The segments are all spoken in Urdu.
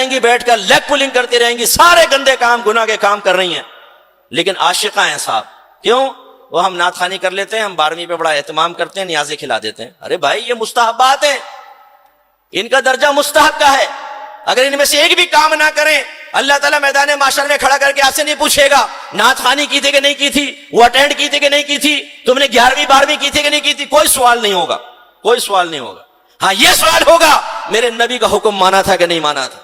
رہیں گی بیٹھ کر, لیگ پولنگ کرتی رہیں گی, سارے گندے کام گناہ کے کام کر رہی ہیں, لیکن عاشقہ ہیں صاحب. کیوں؟ وہ ہم نعت خوانی کر لیتے ہیں, ہم 12ویں پہ بڑا اہتمام کرتے ہیں, نیازیں کھلا دیتے ہیں. ارے بھائی یہ مستحبات ہیں, ان کا درجہ مستحب کا ہے. اگر ان میں سے ایک بھی کام نہ کریں, اللہ تعالیٰ میدان معاشر میں کھڑا کر کے آپ سے نہیں پوچھے گا نعت خوانی کی تھی کہ نہیں کی تھی, وہ اٹینڈ کی تھی کہ نہیں کی تھی, تم نے 11ویں 12ویں کی تھی کہ نہیں کی تھی. کوئی سوال نہیں ہوگا, کوئی سوال نہیں ہوگا. ہاں یہ سوال ہوگا میرے نبی کا حکم مانا تھا کہ نہیں مانا تھا.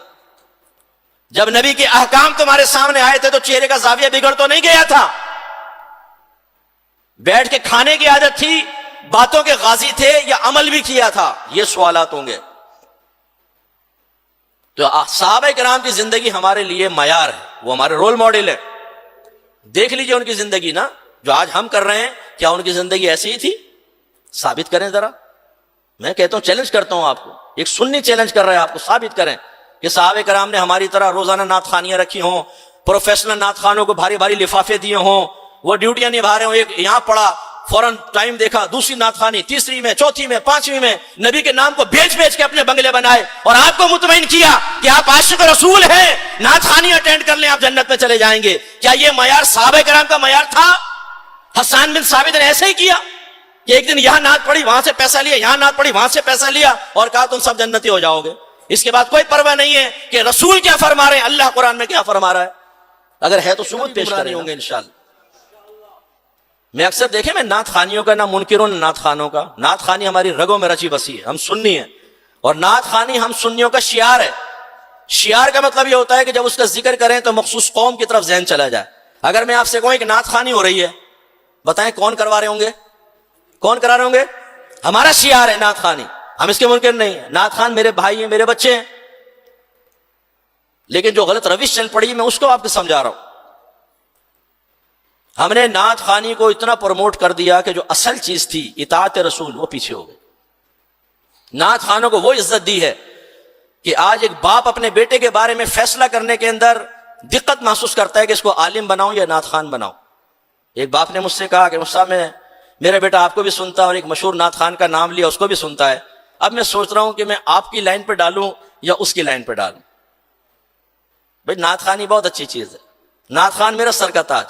جب نبی کے احکام تمہارے سامنے آئے تھے تو چہرے کا زاویہ بگڑ تو نہیں گیا تھا؟ بیٹھ کے کھانے کی عادت تھی, باتوں کے غازی تھے, یا عمل بھی کیا تھا؟ یہ سوالات ہوں گے. تو صحابہ کرام کی زندگی ہمارے لیے معیار ہے, وہ ہمارے رول ماڈل ہے. دیکھ لیجئے ان کی زندگی نا, جو آج ہم کر رہے ہیں, کیا ان کی زندگی ایسی ہی تھی؟ ثابت کریں ذرا. میں کہتا ہوں, چیلنج کرتا ہوں آپ کو, ایک سنی چیلنج کر رہا ہے آپ کو, ثابت کریں کہ صحابہ کرام نے ہماری طرح روزانہ نعت خوانیاں رکھی ہوں, پروفیشنل نعت خوانوں کو بھاری بھاری لفافے دیے ہوں, وہ ڈیوٹیاں نبھا رہے ہوں, ایک یہاں پڑا فوراً ٹائم دیکھا, دوسری نعت خوانی, تیسری میں, چوتھی میں, 5ویں میں نبی کے نام کو بیچ بیچ کے اپنے بنگلے بنائے, اور آپ کو مطمئن کیا کہ آپ عاشق رسول ہیں, نعت خوانی اٹینڈ کر لیں آپ جنت میں چلے جائیں گے. کیا یہ معیار صحابہ کرام کا معیار تھا؟ حسان بن ثابت نے ایسے ہی کیا کہ ایک دن یہاں نعت پڑھی, وہاں سے پیسہ لیا, یہاں نعت پڑھی, وہاں سے پیسہ لیا, اور کہا تم سب جنتی ہو جاؤ گے. اس کے بعد کوئی پرواہ نہیں ہے کہ رسول کیا فرما رہے ہیں, اللہ قرآن میں کیا فرما رہا ہے. اگر ہے تو ثبوت پیش کریں ہوں گے انشاءاللہ. میں اکثر دیکھیں, میں نعت خوانیوں کا نہ منکر ہوں, نعت خوانوں کا. نعت خوانی ہماری رگوں میں رچی بسی ہے, ہم سنی ہیں, اور نعت خوانی ہم سنیوں کا شعار ہے. شعار کا مطلب یہ ہوتا ہے کہ جب اس کا ذکر کریں تو مخصوص قوم کی طرف ذہن چلا جائے. اگر میں آپ سے کہوں کہ نعت خوانی ہو رہی ہے, بتائیں کون کروا رہے ہوں گے؟ کون کرا رہے ہوں گے؟ ہمارا شعار ہے نعت خوانی, ہم اس کے منکر نہیں ہیں. نعت خوان میرے بھائی ہیں, میرے بچے ہیں, لیکن جو غلط روش چل پڑی میں اس کو آپ کو سمجھا رہا ہوں. ہم نے نعت خوانی کو اتنا پروموٹ کر دیا کہ جو اصل چیز تھی اطاعت رسول, وہ پیچھے ہو گئی. نعت خوانوں کو وہ عزت دی ہے کہ آج ایک باپ اپنے بیٹے کے بارے میں فیصلہ کرنے کے اندر دقت محسوس کرتا ہے کہ اس کو عالم بناؤں یا نعت خوان بناؤں. ایک باپ نے مجھ سے کہا کہ مصعب, میں میرا بیٹا آپ کو بھی سنتا ہے اور ایک مشہور نعت خوان کا نام لیا, اس کو بھی سنتا ہے. اب میں سوچ رہا ہوں کہ میں آپ کی لائن پہ ڈالوں یا اس کی لائن پہ ڈالوں. بھائی نعت خوانی بہت اچھی چیز ہے, نعت خوان میرا سر کا تاج,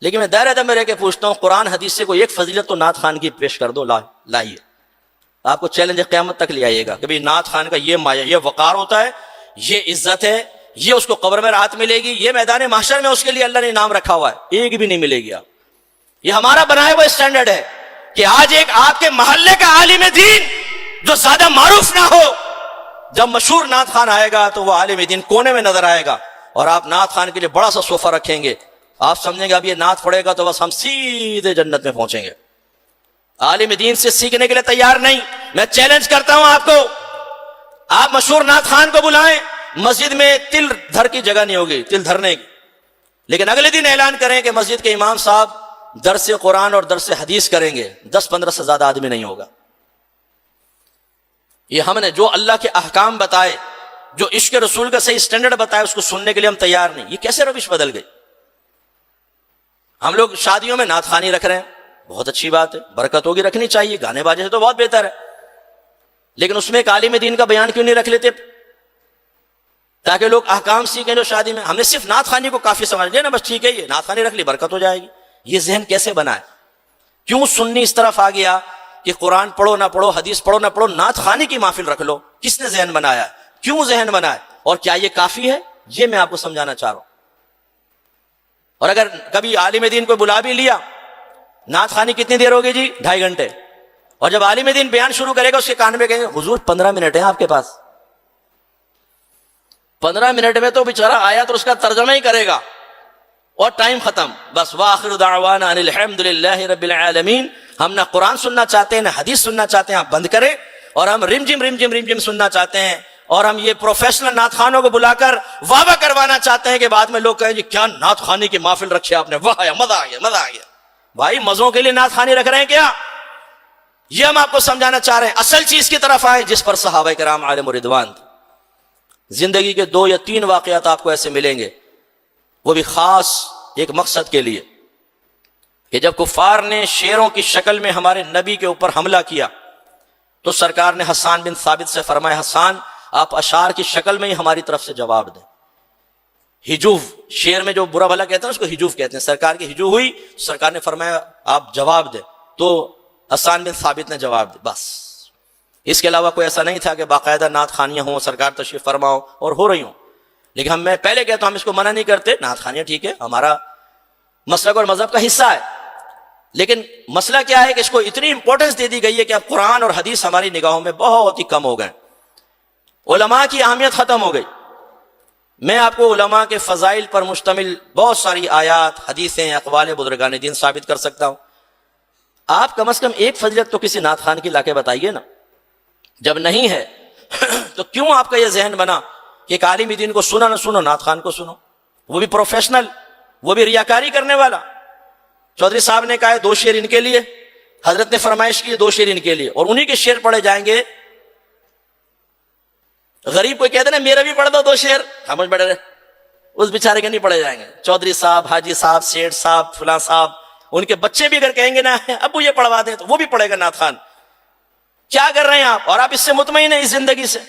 لیکن میں دائرہ میں رہ کے پوچھتا ہوں, قرآن حدیث سے کوئی ایک فضیلت تو نعت خوان کی پیش کر دو. لائیے, آپ کو چیلنج قیامت تک لے آئیے گا کہ نعت خوان کا یہ مایا, یہ وقار ہوتا ہے, یہ عزت ہے, یہ اس کو قبر میں راحت ملے گی, یہ میدان محشر میں اس کے لیے اللہ نے انعام رکھا ہوا ہے, ایک بھی نہیں ملے گی. یہ ہمارا بنایا ہوا اسٹینڈرڈ ہے کہ آج ایک آپ کے محلے کا عالم دین جو زیادہ معروف نہ ہو, جب مشہور نعت خوان آئے گا تو وہ عالم دین کونے میں نظر آئے گا, اور آپ نعت خوان کے لیے بڑا سا صوفہ رکھیں گے, آپ سمجھیں گے اب یہ نعت پڑھے گا تو بس ہم سیدھے جنت میں پہنچیں گے. عالم دین سے سیکھنے کے لیے تیار نہیں. میں چیلنج کرتا ہوں آپ کو, آپ مشہور نعت خوان کو بلائیں, مسجد میں تل دھر کی جگہ نہیں ہوگی, تل دھرنے کی, لیکن اگلے دن اعلان کریں کہ مسجد کے امام صاحب درس قرآن اور درس حدیث کریں گے, 10-15 سے زیادہ آدمی نہیں ہوگا. یہ ہم نے جو اللہ کے احکام بتائے, جو عشق رسول کا صحیح اسٹینڈرڈ بتایا, اس کو سننے کے لیے ہم تیار نہیں. یہ کیسے روش بدل گئی؟ ہم لوگ شادیوں میں نعت خوانی رکھ رہے ہیں, بہت اچھی بات ہے, برکت ہوگی, رکھنی چاہیے, گانے باجے سے تو بہت بہتر ہے, لیکن اس میں ایک عالم دین کا بیان کیوں نہیں رکھ لیتے تاکہ لوگ احکام سیکھیں جو شادی میں. ہم نے صرف نعت خوانی کو کافی سمجھ لیا نا, بس ٹھیک ہے یہ نعت خوانی رکھ لی برکت ہو جائے گی. یہ ذہن کیسے بنا ہے؟ کیوں سنی اس طرف آ گیا کہ قرآن پڑھو نہ پڑھو, حدیث پڑھو نہ پڑھو, نعت خوانی کی محفل رکھ لو؟ کس نے ذہن بنایا؟ کیوں ذہن بنایا؟ اور کیا یہ کافی ہے؟ یہ میں آپ کو سمجھانا چاہ رہا ہوں. اور اگر کبھی عالم دین کو بلا بھی لیا, نعت خوانی کتنی دیر ہوگی جی؟ 2.5 گھنٹے. اور جب عالم دین بیان شروع کرے گا, اس کے کان میں کہیں گے حضور 15 منٹ ہے آپ کے پاس. 15 منٹ میں تو بیچارہ آیا تو اس کا ترجمہ ہی کرے گا اور ٹائم ختم. بس وآخر دعوانا ان الحمد للہ رب العالمین. ہم نہ قرآن سننا چاہتے ہیں نہ حدیث سننا چاہتے ہیں, آپ بند کریں. اور ہم رم جم سننا چاہتے ہیں, اور ہم یہ پروفیشنل نعت خوانوں کو بلا کر واہ کروانا چاہتے ہیں کہ بعد میں لوگ کہیں جی کیا نعت خوانی کی محفل رکھی آپ نے, واہ مزہ آ گیا, مزہ آ گیا. بھائی مزوں کے لیے نعت خوانی رکھ رہے ہیں کیا؟ یہ ہم آپ کو سمجھانا چاہ رہے ہیں. اصل چیز کی طرف آئے جس پر صحابہ کرام علیہم رضوان تھے. زندگی کے 2 یا 3 واقعات آپ کو ایسے ملیں گے, وہ بھی خاص ایک مقصد کے لیے, کہ جب کفار نے شیروں کی شکل میں ہمارے نبی کے اوپر حملہ کیا تو سرکار نے حسان بن ثابت سے فرمایا, حسان آپ اشعار کی شکل میں ہی ہماری طرف سے جواب دیں. ہجوف شعر میں جو برا بھلا کہتے ہیں اس کو ہجوف کہتے ہیں. سرکار کی ہجو ہوئی، سرکار نے فرمایا آپ جواب دیں، تو حسان بن ثابت نے جواب دیا. بس اس کے علاوہ کوئی ایسا نہیں تھا کہ باقاعدہ نعت خوانیاں ہوں، سرکار تشریف فرماؤ اور ہو رہی ہوں. لیکن میں پہلے کہتا ہوں ہم اس کو منع نہیں کرتے، نعت خوانیاں ٹھیک ہے، ہمارا مسلک اور مذہب کا حصہ ہے. لیکن مسئلہ کیا ہے کہ اس کو اتنی امپورٹنس دے دی گئی ہے کہ اب قرآن اور حدیث ہماری نگاہوں میں بہت ہی کم ہو گئے، علماء کی اہمیت ختم ہو گئی. میں آپ کو علماء کے فضائل پر مشتمل بہت ساری آیات، حدیثیں، اقوال بزرگان دین ثابت کر سکتا ہوں. آپ کم از کم ایک فضیلت تو کسی نعت خوان کی لا کے بتائیے نا. جب نہیں ہے تو کیوں آپ کا یہ ذہن بنا کہ ایک عالم دین کو سنا نہ سنو، نعت خوان کو سنو، وہ بھی پروفیشنل، وہ بھی ریاکاری کرنے والا. چودھری صاحب نے کہا ہے 2 شعر ان کے لیے، حضرت نے فرمائش کی 2 شعر ان کے لیے، اور انہی کے شعر پڑھے جائیں گے. غریب کوئی کہتے نا میرا بھی پڑھ دو 2 شعر، سمجھ پڑے رہے، اس بیچارے کے نہیں پڑھے جائیں گے. چودھری صاحب، حاجی صاحب، سیٹھ صاحب، فلاں صاحب، ان کے بچے بھی اگر کہیں گے نا ابو یہ پڑھوا دیں تو وہ بھی پڑھے گا نعت خوان. کیا کر رہے ہیں آپ؟ اور آپ اس سے مطمئن ہیں اس زندگی سے؟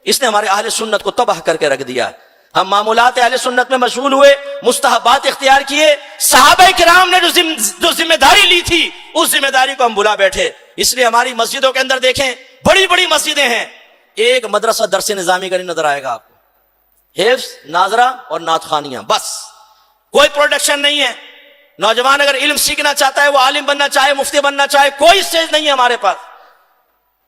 اس نے ہمارے اہل سنت کو تباہ کر کے رکھ دیا. ہم معمولات اہل سنت میں مشغول ہوئے، مستحبات اختیار کیے. صحابہ کرام نے جو ذمہ داری لی تھی اس ذمہ داری کو ہم بھلا بیٹھے. اس لیے ہماری مسجدوں کے اندر دیکھیں، بڑی بڑی مسجدیں ہیں، ایک مدرسہ درس نظامی کا نہیں نظر آئے گا آپ کو. حفظ، ناظرہ اور نعت خوانیاں، بس کوئی پروڈکشن نہیں ہے. نوجوان اگر علم سیکھنا چاہتا ہے، وہ عالم بننا چاہے، مفتی بننا چاہے، کوئی اسٹیج نہیں ہے ہمارے پاس.